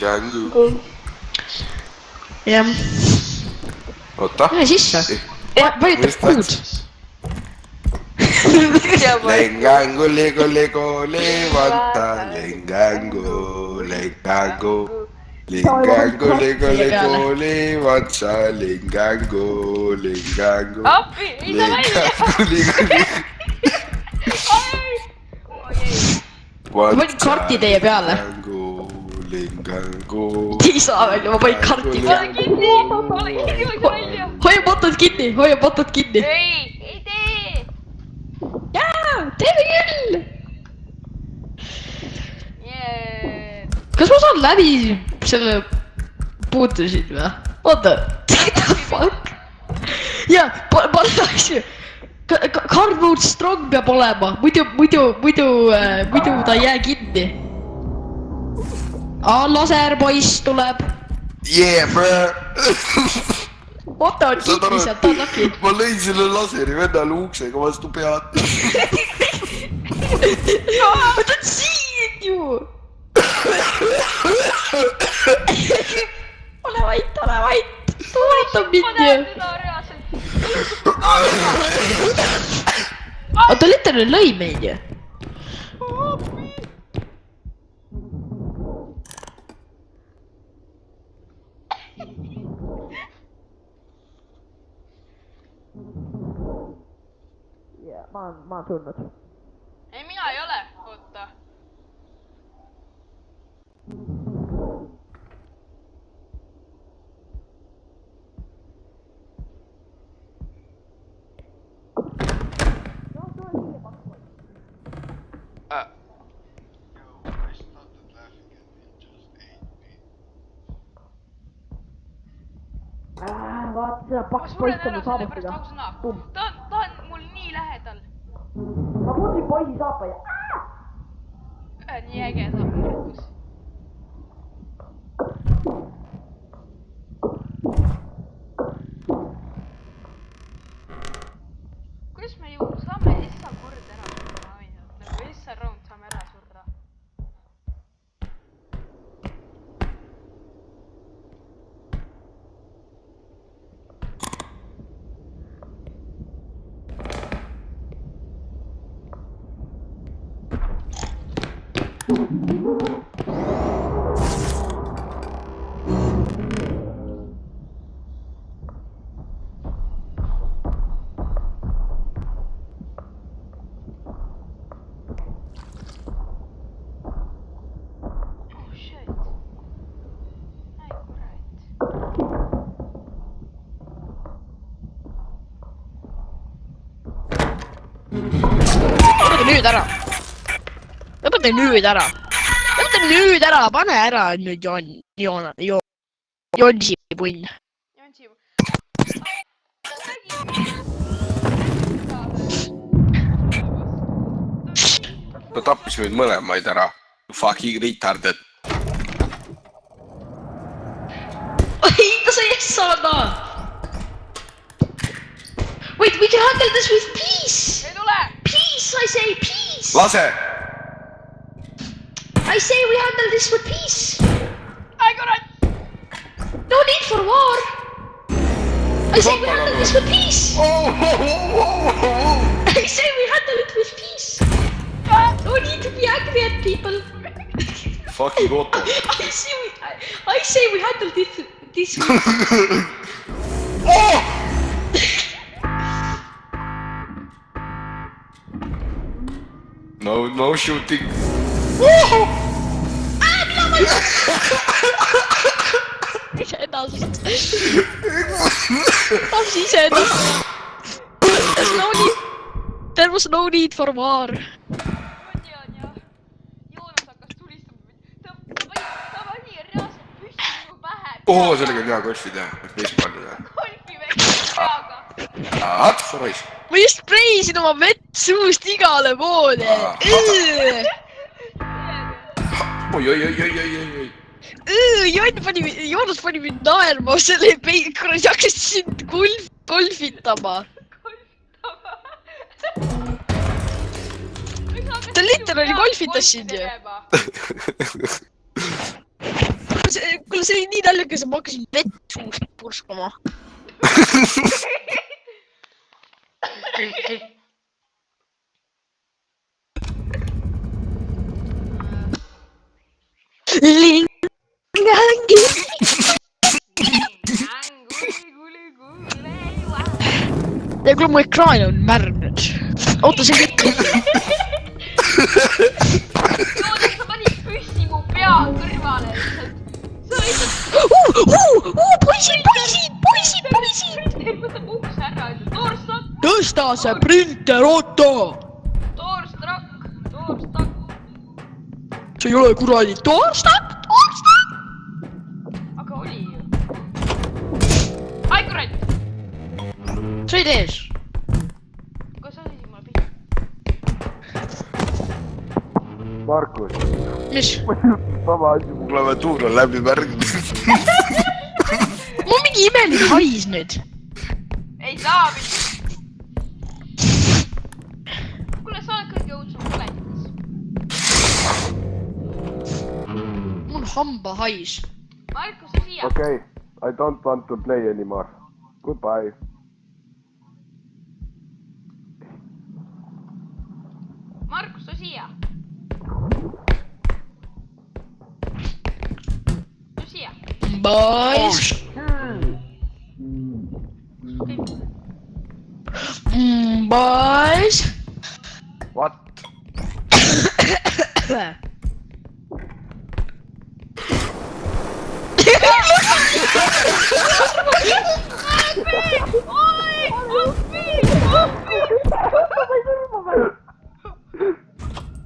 Lingangu. Jah. Oota. Lähe sisse. Vajutab kuud. Lingangu, ligo, ligo, levanta. Lingangu, lingangu. Lingangu, ligo, ligo, levanta. Lingangu, lingangu. Appi, ei saa välja! Ma panin karti teie peale. Lingangu. Ei saa välja, ma panin karti peale. Ole kinni, ma ei saa välja! Hoia potod kinni, hoia potod kinni. Ei tee! Jaa, teeme küll. Kas ma saan läbi selle puutusid või? Oota, what the fuck? Jaa, pane asju. Cardboard strong peab olema, muidu ta ei jää kinni. Laserpoiss tuleb. Yeah, bro! Oota on kinni sealt, ta on laki. Ma lõin selle laseri vennale uksega vastu pead. Ta on siin ju! Ole vait, ta vaatab mind ju. Ta literally lõi meid ju. Ma olen surnud. Ei, mina ei ole, oota. Vaata seda paks poist on saabastega. Ta on mul nii lähedal. Ma puudusin poisi saapa ja... Nii äge saab märkus. Kuidas me ju saame issa kord ära surra ainult? Nagu issa round saame ära surra. Lõpeta nüüd ära. Lõpeta nüüd ära, pane ära nüüd Jonsi punn. Jonsi punn. Ta tappis meid mõlemaid ära. Fucking retarded. Ei, ta sai saada. Wait, we can handle this with peace. Ei tule! Peace, I say peace. Lase! I say we handle this with peace. Ai, kurat! No need for war. I say we handle this with peace. I say we handle it with peace. No need to be angry at people. Fucking Otto. I say we handle this with peace. No shooting. Iseennast. Taps iseennast. There was no need for war. Ma tean jah. Joonas hakkas tulistama mind. Ta pani reaalselt püsti minu pähe. Sellega on hea golfi teha. Baseball'i teha. Golfi väike peaga. Sa raisk. Ma just spreisin oma vett suust igale poole. Oi. Joonas pani mind naerma, selle kuradi hakkas sind golfitama. Ta literally golfitas sind ju. see oli nii naljakas, et ma hakkasin vett suust purskama. Lingangi. Ja kuule, mu ekraan on märg nüüd. Oota, see kõik. Joodus, sa panid püssi mu pea kõrvale lihtsalt. Sa lihtsalt... Poisid! Võtab uks ära, ütleb Torstak! Tõsta see printer, oota! Torstak! See ei ole kuradi Torstak! Aga oli ju. Ai kurat! Sa ei tees? Kas sa olid mulle pihta? Markus. Mis? Sama asi, mu klaviatuur on läbi märginud. Mul mingi imelik hais nüüd. Ei saa mitte. Kuule, sa oled kõige õudsem koletiks. Mul on hamba hais. Markus, sa siia. Okay, I don't want to play anymore. Goodbye. Markus, sa siia. Sa siia. Boys! Boys! What?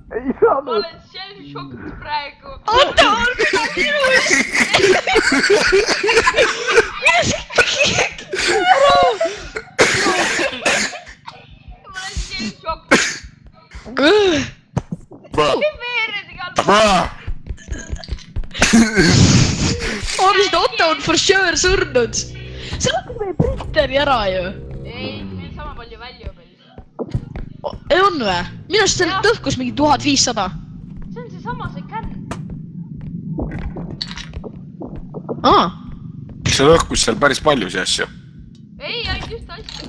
Ei Ma saanud. olen shell-shock'is praegu. Oota, mida minust? Mida sa Ma olen shell-shock'is. Veered igal pool. Arvist, Otto on for sure surnud. See lõpeb meie printeri ära ju. Ei, meil sama palju välja veel. Ei on või? Minu arust seal tõhkus mingi 1500. See on seesama, see känn. See lõhkus seal päris palju see asju. Ei, ainult just asja.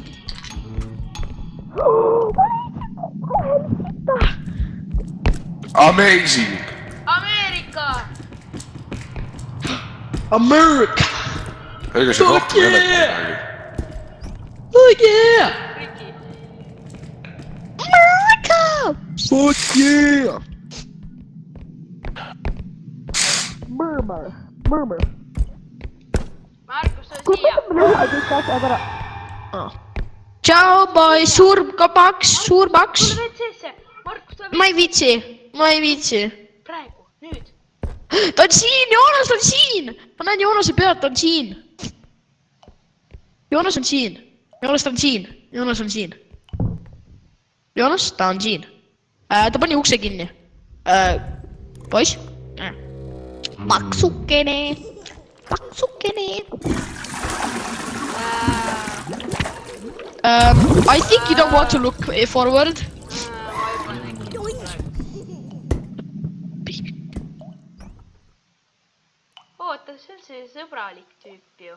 Amazing! Ameerika! America! Õige see rohkem ei ole midagi. Oh yeah! Riki. America! Fuck yeah! Murmur. Markus, sa siia. Ciao boy, suur paks. Tule veel seesse. Markus, tule Ma ei viitsi. praegu, nüüd. Ta on siin, Joonas on siin! Ma näen Joonase pead, ta on siin. Joonas, ta on siin. Ta pani ukse kinni. Poiss? Paksukene. I think you don't want to look forward. Oota, see on see sõbralik tüüp ju.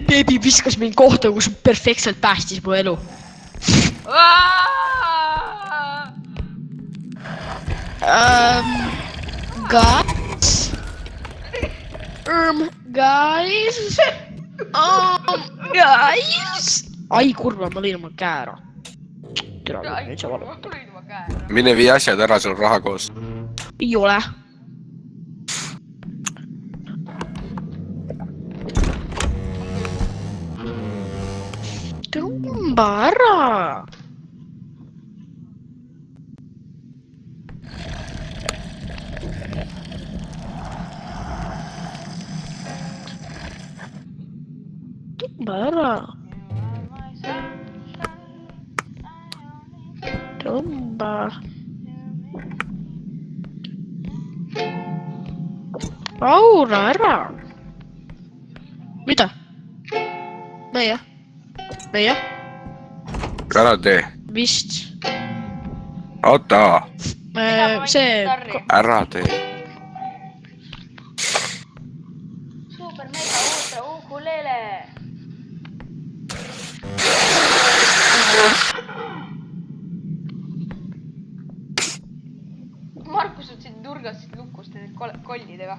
Baby viskas mind kohta, kus perfektselt päästis mu elu. Guys. Ai kurva, ma lõin oma käe ära. Mine vii asjad ära, sul on raha koos. Ei ole. Tõmba ära. Tõmba ära. Tõmba. Aura ära. Mida? Meie? Ära tee. Vist. Oota. see... Ära tee. Super mega ultra ukulele. Markus on siin nurgas siit lukust nende kollidega.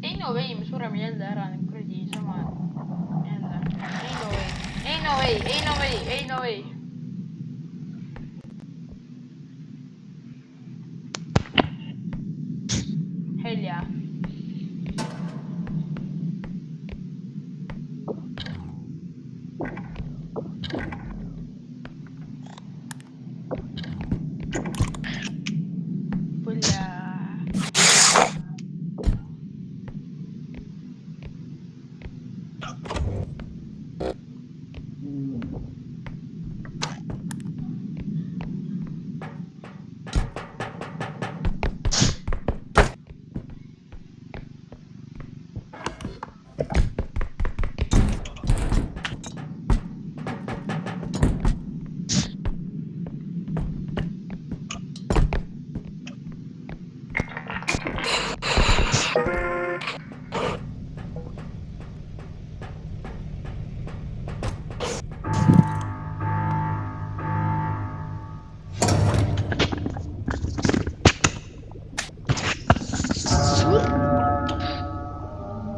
Ei no vei, me sureme jälle ära nüüd kuradi sama jälle. Ei no vei. Helja. Põlja.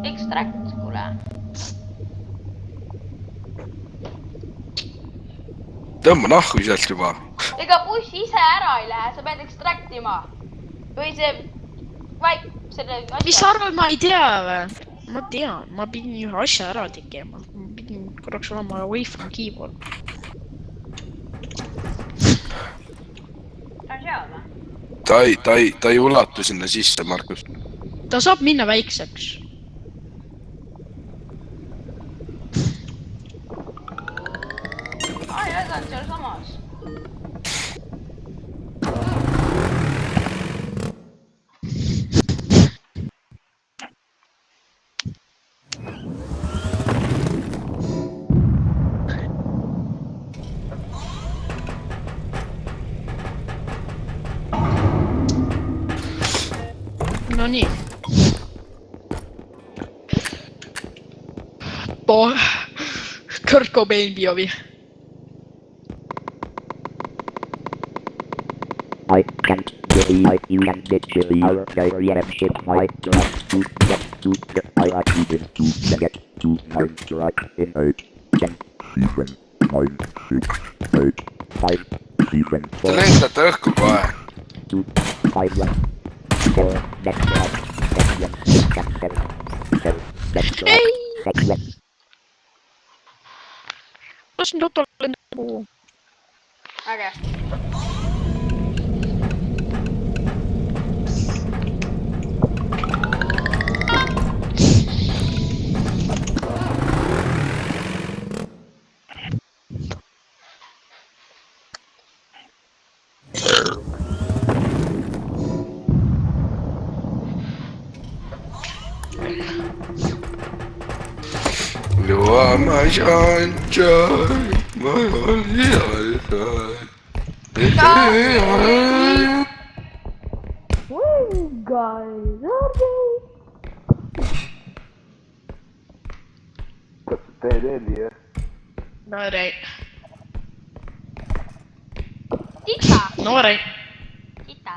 Ekstrakt, kuule. Tõmba nahku sealt juba. Ega buss ise ära ei lähe, sa pead ekstraktima. Või see... selle asja... Mis sa arvad, ma ei tea või? Ma tean, ma pidin ühe asja ära tegema. Ma pidin korraks olema away from keyboard. Ta on seal või? Ta ei ulatu sinna sisse, Markus. Ta saab minna väikseks. Ai, ta on seal samas. No nii. Kurt Cobain POV. I can't believe you can get chilly our ship my drive to get to the I even to get to my drive in 8 10 7 9 6 8 5 7 Te lendate õhku kohe. 2 5 1 4 next drive 7 6 7 7 next drive 7 Lasin Totol lendada. Äge. You are my sunshine, my only sunshine. Kas sa teed Eli, jah? No right. Tita. No right. Tita.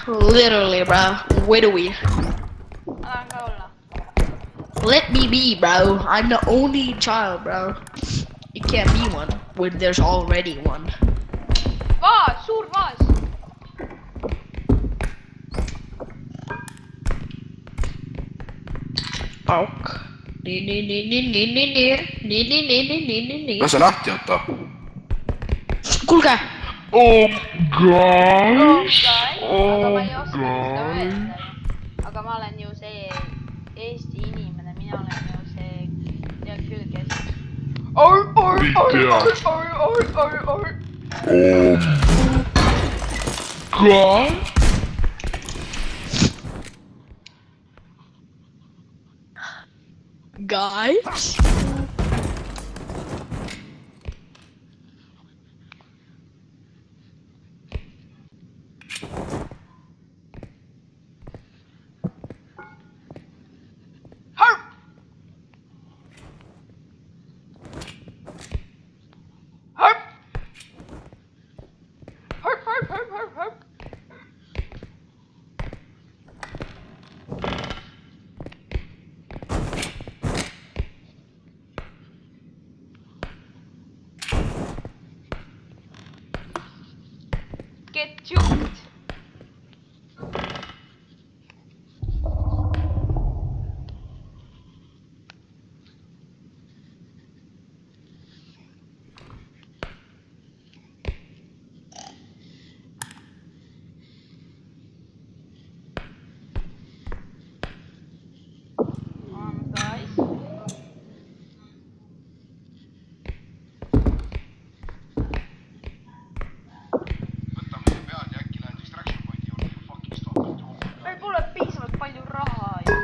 Literally, bro. Where do we? Alan ka olla. Let me be, bro. I'm the only child, bro. You can't be one when there's already one. Vaas, suur vaas. Pauk. Nii. Lase lahti, Otto. Kuulge! Oh gosh! Aga ma ei oska seda öelda. Aga ma olen ju see Eesti inimene, mina olen ju see tead küll, kes... God! Guys? get juked. Guys. Võtame see pead ja äkki lähen distraction pointi juurde ja fucking stop. Meil pole piisavalt palju raha ju.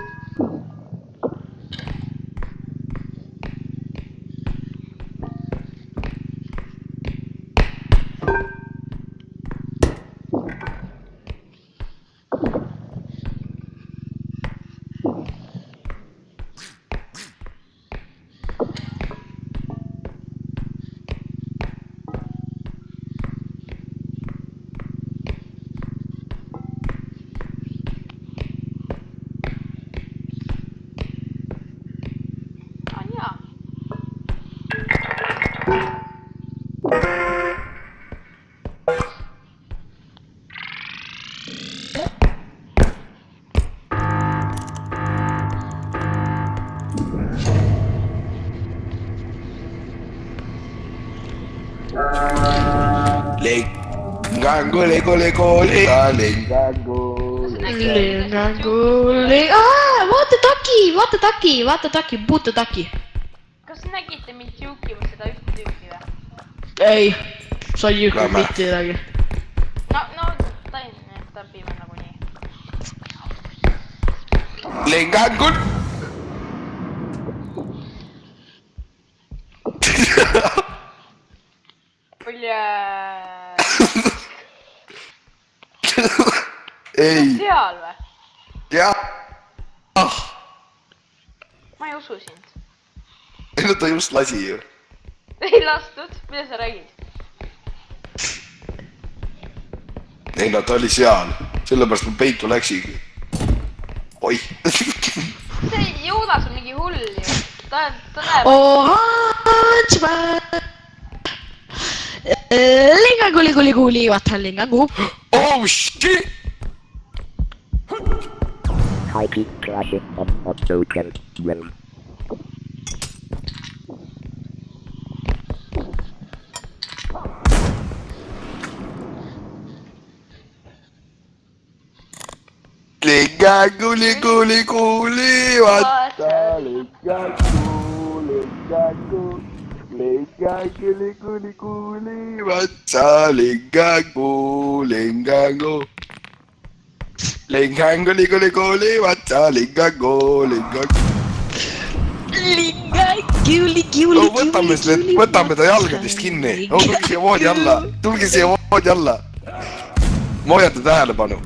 Lengango, lego, lego, lengango. Vaata taki, puutu taki. Kas nägite mind juukimas seda ühte tüüpi või? Ei, sa ei juhtu Lähme. mitte midagi. No, tapime nagunii. Lengango. Ei. Seal või? Jah. Ma ei usu sind. Ei no ta just lasi ju. Ei lastud, mida sa räägid? Ei no ta oli seal. Sellepärast ma peitu läksigi. Oih. See Joonas on mingi hull ju. Ta näeb... Lingangu, vaata lingangu. Oh shit! I keep crashing on so get well. Lengango, lego, lego, Vaata. Lengango. Lengango, lego, lego, vaata, lengango. No võtame ta jalgadest kinni. No tulge siia voodi alla. Ma hoian ta tähelepanu.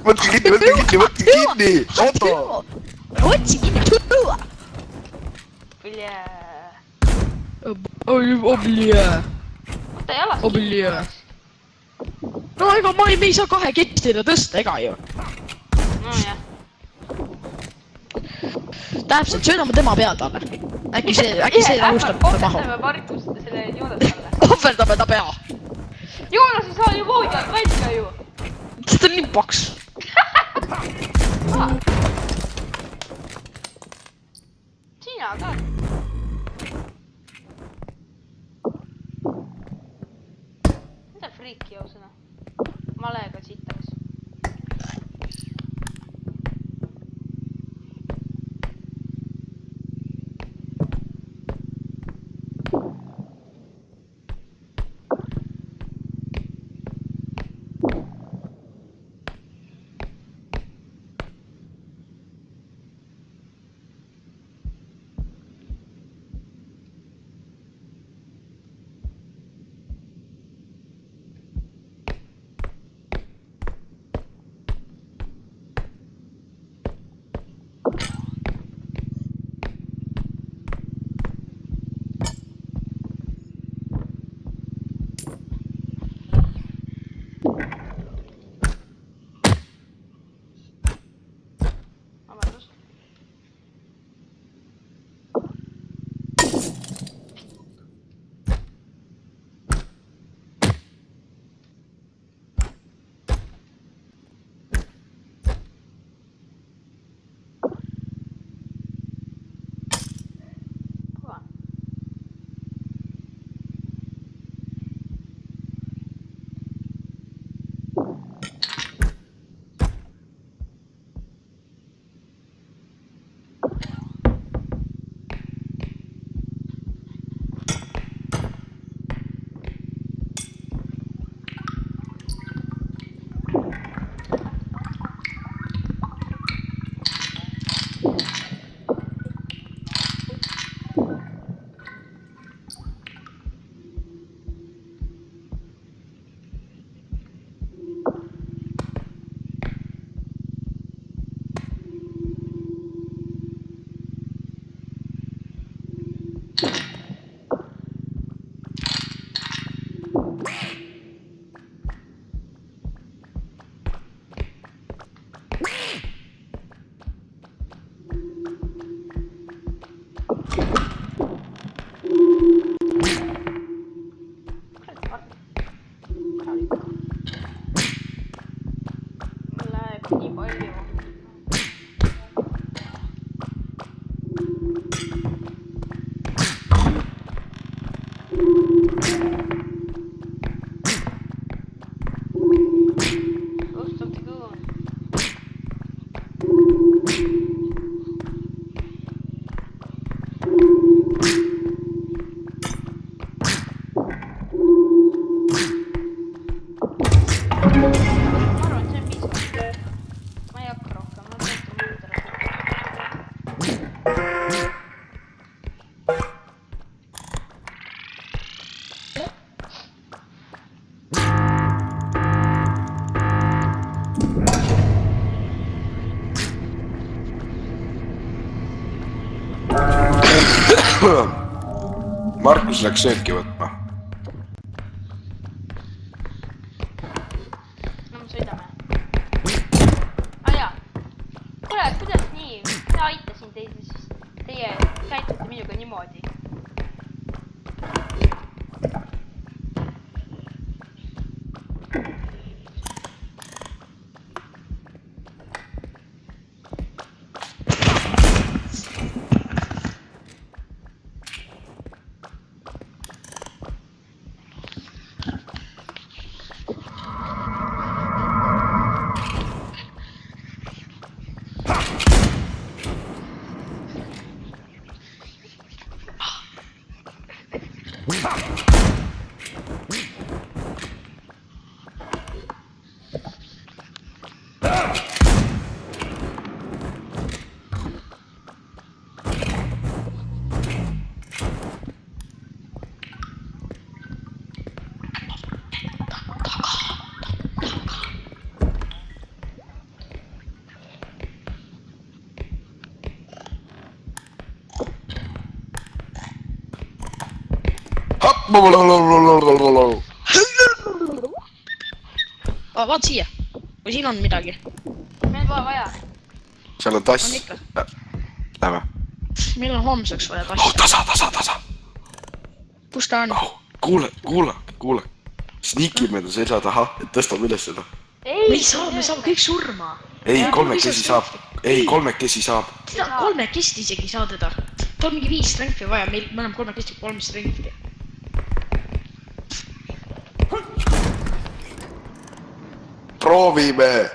Võtke kinni. Otto. Otsi kinni. Ta jalas Oblia. No ega me ei saa kahe kettida tõsta, ega ju. Nojah. Täpselt, söödame tema pead alla. Äkki see rahustab ta maha. Ohverdame Markust selle Joonase alla. Ohverdame ta pea. Joonas ei saa ju voodi alt välja ju. Sest ta on nii paks. Sina ka. Mida friiki ausõna? Malega sitaks. Markus läks sööki võtma. No me sõidame. Jaa. Kuule, kuidas nii? Mina aitasin teid, siis teie käitate minuga niimoodi. Vaat siia. Või siin on midagi. Meil pole vaja. Seal on tass. On ikka. Lähme. Meil on homseks vaja tassi. Tasa. Kus ta on? Kuule. Sniikime ta selja taha, et tõstame üles seda. Me saame kõik surma. Ei, kolmekesi saab. Seda kolmekesti isegi saa teda. Ta on mingi 5 strengthi vaja, me oleme kolmekesti 3 strengthi. Proovime.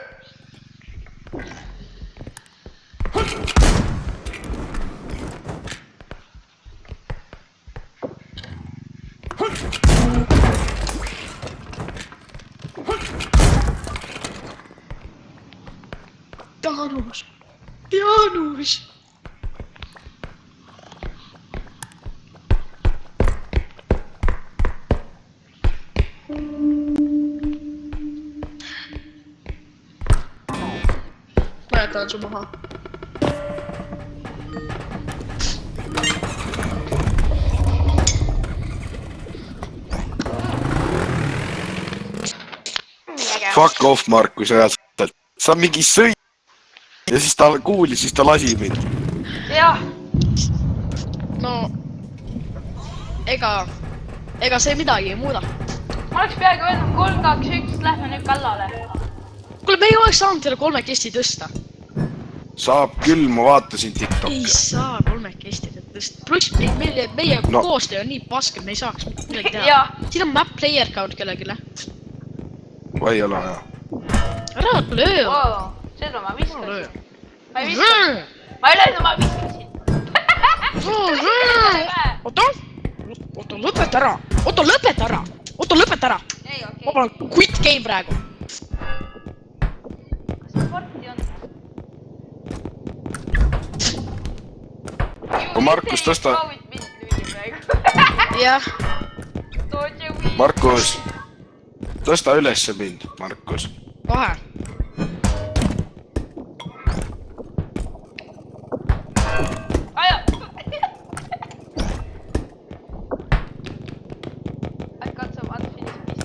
Jaanus. Ma jätan su maha. Fuck off, Markus, reaalselt. Sa mingi sõi. Ja siis ta kuulis, siis ta lasi mind. Jah. No. Ega see midagi ei muuda. Ma oleks peaaegu öelnud 3, 2, 1, lähme nüüd kallale. Kuule, me ei oleks saanud teile kolmekesti tõsta. Saab küll, ma vaatasin Ei TikTok'i. saa kolmekesti tõsta. Pluss meie koostöö on nii paske, et me ei saaks midagi teha. Jah. Siin on map player count kellegile. Vai ei ole hea. Ära löö. Seda ma viskasin. Ma ei Oota. viskasin. Ma ei löönud, ma viskasin. Oota, lõpeta ära. Oota, lõpeta ära. Ei, okei. Ma panen quit game praegu. Kas sporti on? Markus, tõsta. Jah. Markus, tõsta ülesse mind, Markus. Kohe.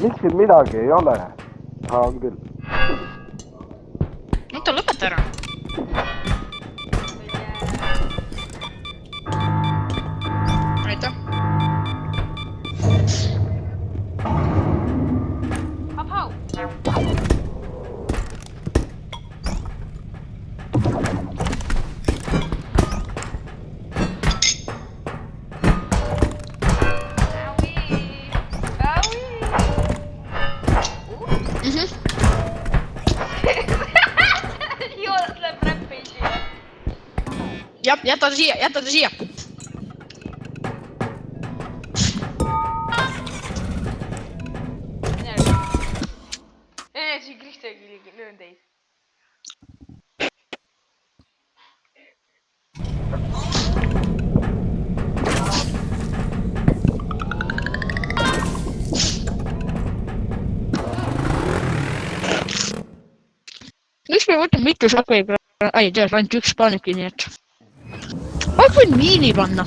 Miks siin midagi ei ole? On küll. Oota, lõpeta ära. Aitäh. Hau. Jäta ta siia. Siin Kristjangi löön teid. Miks me võtame mitu šakai peale? Ai, tead, ainult üks paanibki, nii et... Ma võin miini panna.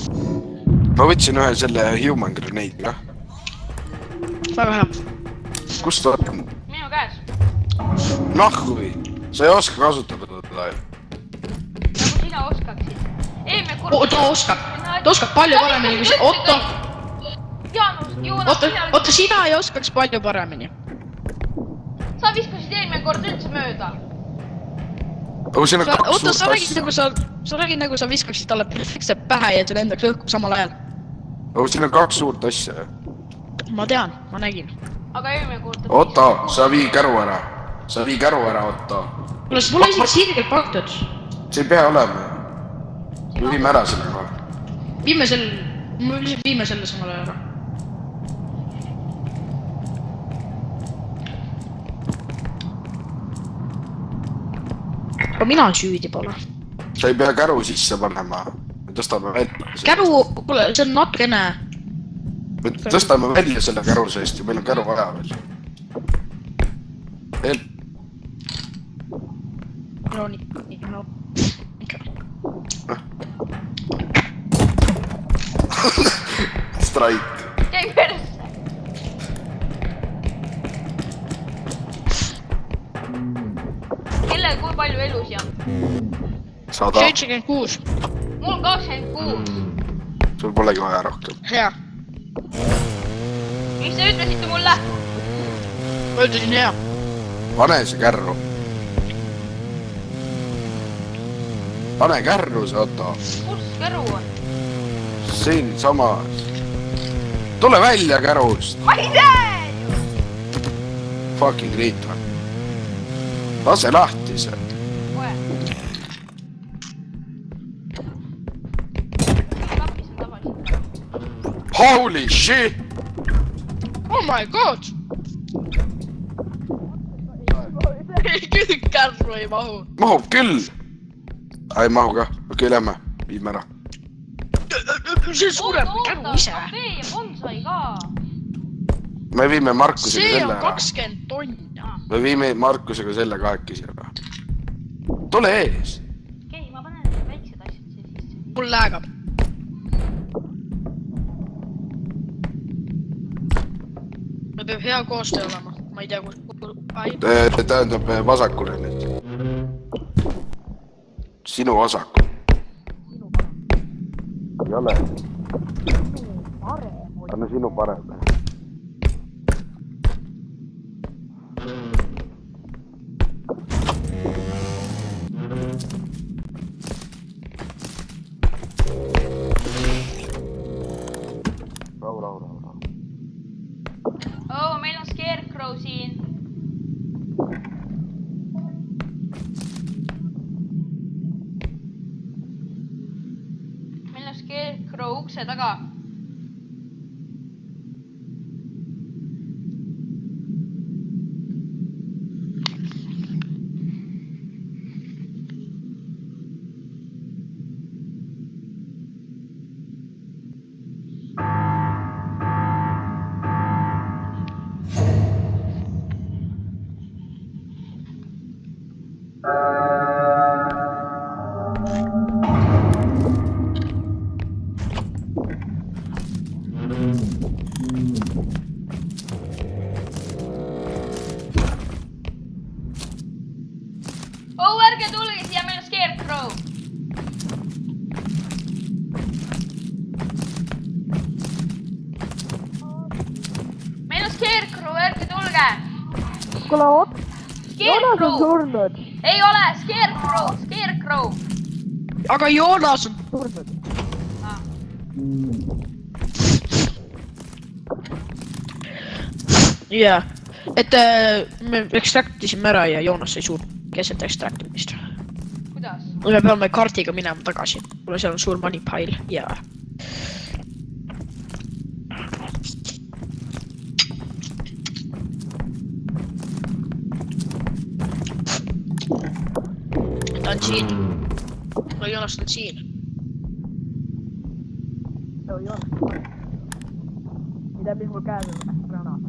ma võtsin ühe selle human grenade'i kah. Väga hea. Kust ta on? Minu käes. Nahhui! Sa ei oska kasutada teda ju. Nagu sina oskaksid. Eelmine kord... Ta oskab. Ta oskab palju paremini kui see. Otto. Joonas, Oota, sina ei oskaks palju paremini. Sa viskasid eelmine kord üldse mööda. Aga siin on kaks Oota, suurt asja. sa räägid nagu sa viskaksid talle perfektselt pähe ja ta lendaks õhku samal ajal. Aga siin on kaks suurt asja. Ma tean, ma nägin. Aga eelmine kord... Otto, sa vii käru ära. Sa vii käru ära, Otto. Kuule, see pole isegi sirgelt pakutud. See ei pea olema. Me viime ära selle kohe. Viime selle samal ajal ära. Aga mina süüdi pole. Sa ei pea käru sisse panema. Me tõstame välja. Käru, kuule, see on natukene. Me tõstame välja selle käru seest ja meil on käru vaja veel. Veel. No nii, no. Strike. Käi persse. Kellel kui palju elusi on? 100. 76. Mul 26. Sul polegi vaja rohkem. Hea. Mis te ütlesite mulle? Ma ütlesin hea. Pane see kärru. Pane kärru see, Otto. Kus käru on? Siin samas. Tule välja kärust. Ma ei tea! Fucking retard. Lase lahti see. Kohe. Kapis on tavaliselt. Holy shit! Oh my god! Küll kärru ei mahu. Mahub küll. Ei mahu ka. Okei, lähme. Viime ära. See suurem käru ise. Kafee ja bonsai ka. Me viime Markusega See selle on ära. 20 tonni. Me viime Markusega selle kahekesi ära. Tule ees. Okei, ma panen need väiksed asjad siia sisse. Mul läägab. Me peab hea koostöö olema. Ma ei tea, kus... Tähendab vasakule nüüd. Sinu vasakul. Ei ole. Anna sinu parem. Rahu. Oh, meil on Scarecrow siin. Meil on Scarecrow ukse taga. Oh, ärge tulge siia, meil on Scarecrow. Meil on Scarecrow, ärge tulge. Kuule, oot. Joonas on Scarecrow. surnud. Ei ole, Scarecrow. Aga Joonas on surnud. Ah. Jaa. Et me ekstraktisime ära ja Joonas sai surnud keset ekstraktimist. Kuidas? Me peame kaardiga minema tagasi. Kuule, seal on suur money pile ja... Ta on siin. No Joonas on siin. Joo, Joonas. Mitä mis mul käes on? Granaat.